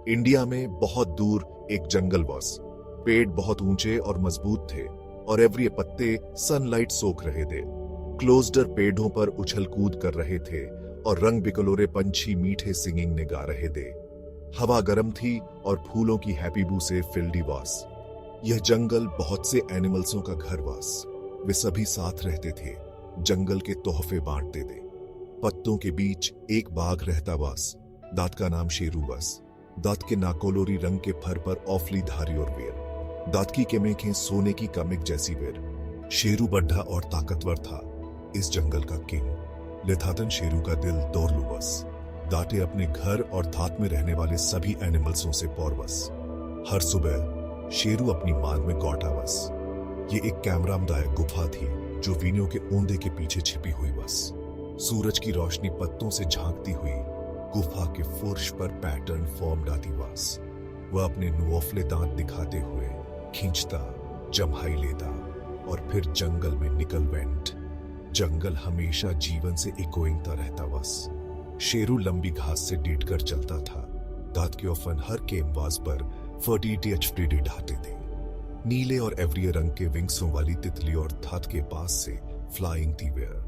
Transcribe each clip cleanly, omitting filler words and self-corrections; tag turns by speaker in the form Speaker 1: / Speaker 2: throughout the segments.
Speaker 1: India में बहुत दूर एक जंगल वॉस। पेड़ बहुत ऊंचे और मजबूत थे और एवरी पत्ते सनलाइट सोख रहे थे। क्लोजडर पेड़ों पर उछल कूद कर रहे थे और रंग बिकलोरे पंछी मीठे सिंगिंग ने गा रहे थे। हवा गर्म थी और फूलों की हैप्पी बू से फिल्डी वास। यह जंगल बहुत से एनिमल्सों का घर वास। वे सभी साथ रहते थे, जंगल के तोहफे बांटते थे। पत्तों के बीच एक बाघ रहता वास। दांत का नाम शेरू वास। दांत के नाकोलोरी रंग के फर पर ऑफली धारी और वेर। दांत की केमेखें सोने की कमिक जैसी वेर। शेरू बड्ढा और ताकतवर था, इस जंगल का किंग। लेथातन शेरू का दिल दौरलुवस। दांते अपने घर और धात में रहने वाले सभी एनिमल्सों से पौरवस। हर सुबह शेरू अपनी मांग में गौटावस। ये एक कैमरामदायक गुफा थी जो वीणों के ओंदे के पीछे छिपी हुई बस। सूरज की रोशनी पत्तों से झांकती हुई गुफा के फर्श पर पैटर्न फॉर्म डाती वास। वह अपने नुओफले दांत दिखाते हुए खींचता, जम्हाई लेता और फिर जंगल में निकल वेंट। जंगल हमेशा जीवन से इकोइंगता रहता वास। शेरू लंबी घास से डीट कर चलता था। दांत के ओफन हर केमवास पर फर्टीटीएच फ्रीडी ढाते थे। नीले और एवरी रंग के विंग्सों वाली तितली और धात के पास से फ्लाइंग थी वेयर।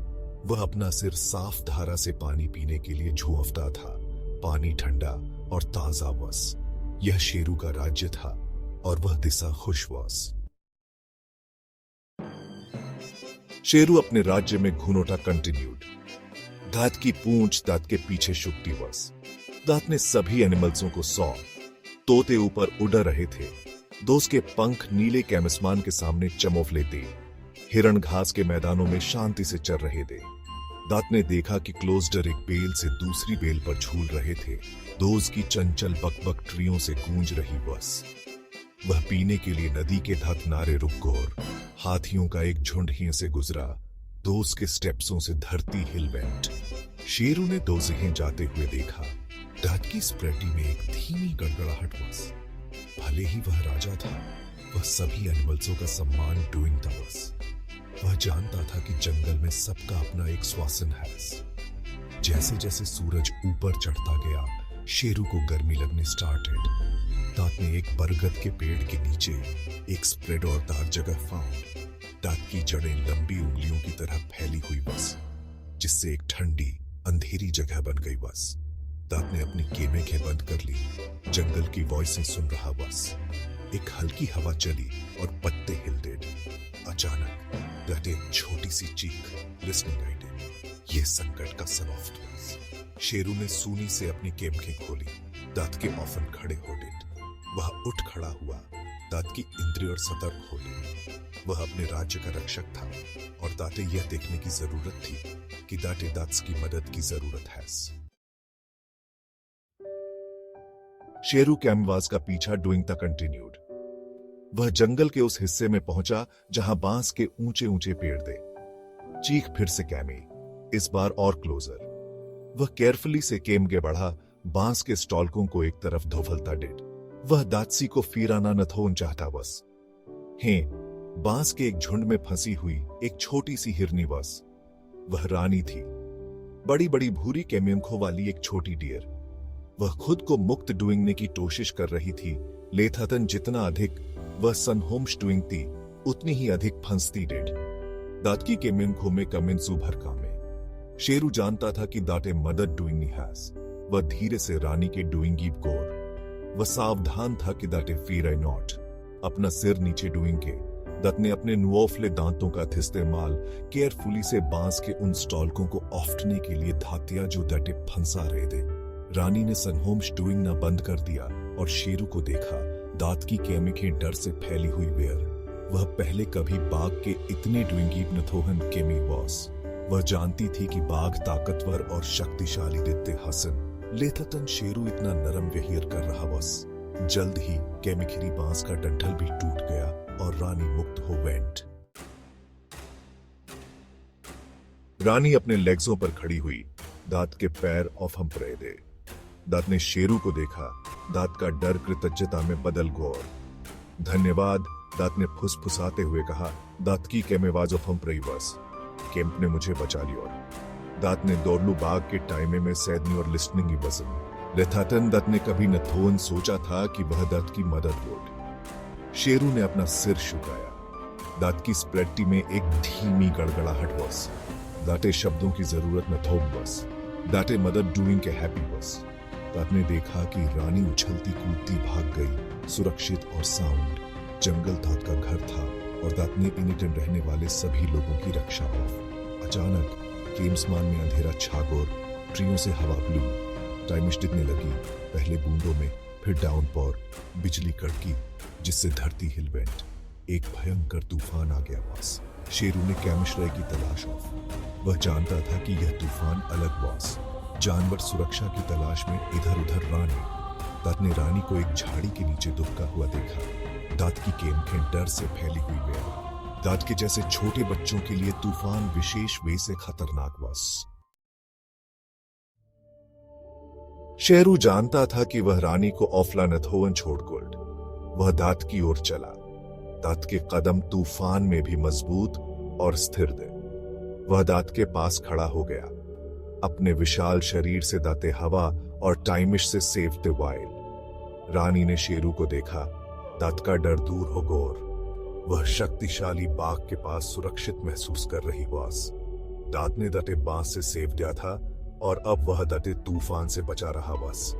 Speaker 1: वह अपना सिर साफ धारा से पानी पीने के लिए झुंफता था। पानी ठंडा और ताजा वस। यह शेरू का राज्य था और वह दिशा खुश वस। शेरू अपने राज्य में घूनोटा कंटिन्यूड। दांत की पूंछ दांत के पीछे शुक्ति वस। दांत ने सभी एनिमल्सों को सौ। तोते ऊपर उड़ रहे थे। दोस्त के पंख नीले कैमसमान के सामने चमोफ लेते। हिरण घास के मैदानों में शांति से चल रहे थे। दांत ने देखा कि क्लोजडर एक बेल से दूसरी बेल पर झूल रहे थे। दोज की चंचल बकबक ट्रियों से गूंज रही बस। वह पीने के लिए नदी के धत नारे रुक गौर। हाथियों का एक झुंड ही से गुजरा। दोज के स्टेप्सों से धरती हिल वेंट। शेरू ने दोजिहें जाते हुए देखा। दांत की स्प्रेटी में एक धीमी गड़गड़ाहट बस। भले ही वह राजा था, वह सभी एनिमल्सों का सम्मान डूइंग था बस। वह जानता था कि जंगल में सबका अपना एक श्वासन है। जैसे जैसे सूरज ऊपर चढ़ता गया, शेरू को गर्मी लगने स्टार्टेड। दांत ने एक बरगद के पेड़ के नीचे एक स्प्रेड और दार जगह फाउंड। दांत की जड़ें लंबी उंगलियों की तरह फैली हुई बस, जिससे एक ठंडी अंधेरी जगह बन गई बस। दांत ने अपनी केमेखें बंद कर ली। जंगल की वॉइसें सुन रहा बस। एक हल्की हवा चली और पत्ते हिलते। अचानक दांत एक छोटी सी चीख लिसनिंग आइडिया। ये संकट का सन ऑफ टूल्स। शेरू ने सूनी से अपनी केमखें खोली। दांत के ऑफन खड़े हो डिट। वह उठ खड़ा हुआ। दांत की इंद्रिय और सतर्क हो गई। वह अपने राज्य का रक्षक था और दांते यह देखने की जरूरत थी कि दांते दांत की मदद की जरूरत है। शेरू कैमवास का पीछा डूइंग द कंटिन्यूड। वह जंगल के उस हिस्से में पहुंचा जहां बांस के ऊंचे ऊंचे पेड़ थे। चीख फिर से कैमी, इस बार और क्लोजर। वह केयरफुली से केम के बढ़ा। बांस के स्टॉल्कों को एक तरफ धोफलता डिड। वह दात्सी को फीराना नथोन चाहता बस। बांस के एक झुंड में फंसी हुई एक छोटी सी हिरनी बस। वह रानी थी, बड़ी बड़ी भूरी केमियंखों वाली एक छोटी डियर। वह खुद को मुक्त डूइंगने की कोशिश कर रही थी। लेथातन जितना अधिक वह सनहोम्स डूइंग थी, उतनी ही अधिक फंसती डेड। दांत की केमियंखों में कमिंसू भर कामे। शेरू जानता था कि दांते मदद डूइंग हैस। वह धीरे से रानी के डूइंगी गोर। वह सावधान था कि दांते फीर आई नॉट। अपना सिर नीचे डूइंग के दांत ने अपने नुओफले दांतों का इस्तेमाल केयरफुली से बांस के उन स्टॉल्कों को ऑफ्टने के लिए धातिया जो दांते फंसा रहे थे। रानी ने सनहोम्स डूइंग ना बंद कर दिया और शेरू को देखा। दांत की केमिखें डर से फैली हुई वेयर। वह पहले कभी बाघ के इतने डूइंगी नथोहन केमी वॉस। वह जानती थी कि बाघ ताकतवर और शक्तिशाली दिखते हसन। लेथतन शेरू इतना नरम व्यवहार कर रहा बस। जल्द ही केमिखिरी बांस का डंठल भी टूट गया और रानी मुक्त हो वेंट। रानी अपने लेग्सों पर खड़ी हुई। दांत के पैर ऑफ हम पड़े थे। दांत ने शेरू को देखा। दांत का डर कृतज्ञता में बदल गौर। धन्यवाद, दांत ने फुसफुसाते हुए कहा। दांत की केमेवाज ऑफ हम प्रई बस। केम्प ने मुझे बचा लिया। और दांत ने दौड़लू बाग के टाइमे में सैदनी और लिस्टनिंग ही बसन। लेथाटन दत्त ने कभी नथोवन सोचा था कि वह दत्त की मदद होगी। शेरू ने अपना सिर झुकाया। दत्त की स्प्रेटी में एक धीमी गड़गड़ाहट बस। दाटे शब्दों की जरूरत न थोक बस, दाटे मदद डूइंग के हैप्पी बस। दत्त ने देखा कि रानी उछलती कूदती भाग गई, सुरक्षित और साउंड। जंगल दत्त का घर था और दत्त ने इनिटन रहने वाले सभी लोगों की रक्षा ऑफ। अचानक केम्समान में अंधेरा छा गया, ट्रियों से हवा ब्लू, टाइमिश दिखने लगी, पहले बूंदों में, फिर डाउनपॉर, बिजली कड़की, जिससे धरती हिल वेंट। एक भयंकर तूफान आ गया पास। शेरू ने कैमिश्रय की तलाश ऑफ। वह जानता था कि यह तूफान अलग बॉस, जानवर सुरक्षा की तलाश में इधर उधर रानी। दत्त ने रानी को एक झाड़ी के नीचे दुबका हुआ देखा। दत्त की केमखें डर से फैली हुई वे। दत्त के जैसे छोटे बच्चों के लिए तूफान विशेष वे से खतरनाक बॉस। शेरू जानता था कि वह रानी को ऑफला नथोवन छोड़कर वह दत्त की ओर चला। दत्त के कदम तूफान में भी मजबूत और स्थिर थे। वह दत्त के पास खड़ा हो गया, अपने विशाल शरीर से दाते हवा और टाइमिश से सेवते वाइल। रानी ने शेरू को देखा। दत्त का डर दूर हो गौर। वह शक्तिशाली बाघ के पास सुरक्षित महसूस कर रही बॉस। दत्त ने दत्ते बांस से सेव दिया था और अब वह दत्ते तूफान से बचा रहा बस।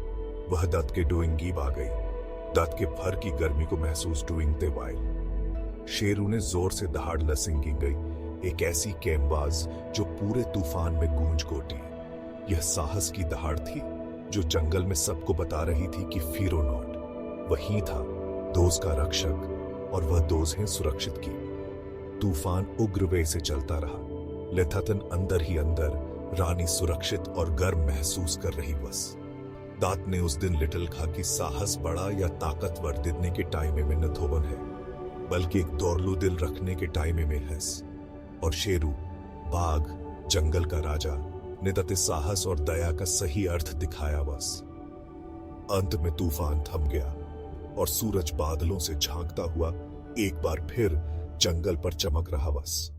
Speaker 1: वह दत्त के डूइंग गीब आ गई। दत्त के फर की गर्मी को महसूस डूइंग ते वाइल। शेरू ने जोर से दहाड़ लसिंग गई, एक ऐसी कैमबाज जो पूरे तूफान में गूंज कोटी। यह साहस की दहाड़ थी जो जंगल में सबको बता रही थी कि फिरो नॉट। वही था दोस्त का रक्षक और वह दोस्त है सुरक्षित की। तूफान उग्र वे से चलता रहा। लेथाटन अंदर ही अंदर रानी सुरक्षित और गर्म महसूस कर रही बस। दत्त ने उस दिन लिटिल कहा कि साहस बड़ा या ताकतवर दिखने के टाइम में नथोवन है, बल्कि एक दौड़लू दिल रखने के टाइम में है। और शेरू, बाघ, जंगल का राजा ने दत्ते साहस और दया का सही अर्थ दिखाया बस। अंत में तूफान थम गया और सूरज बादलों से झांकता हुआ एक बार फिर जंगल पर चमक रहा बस।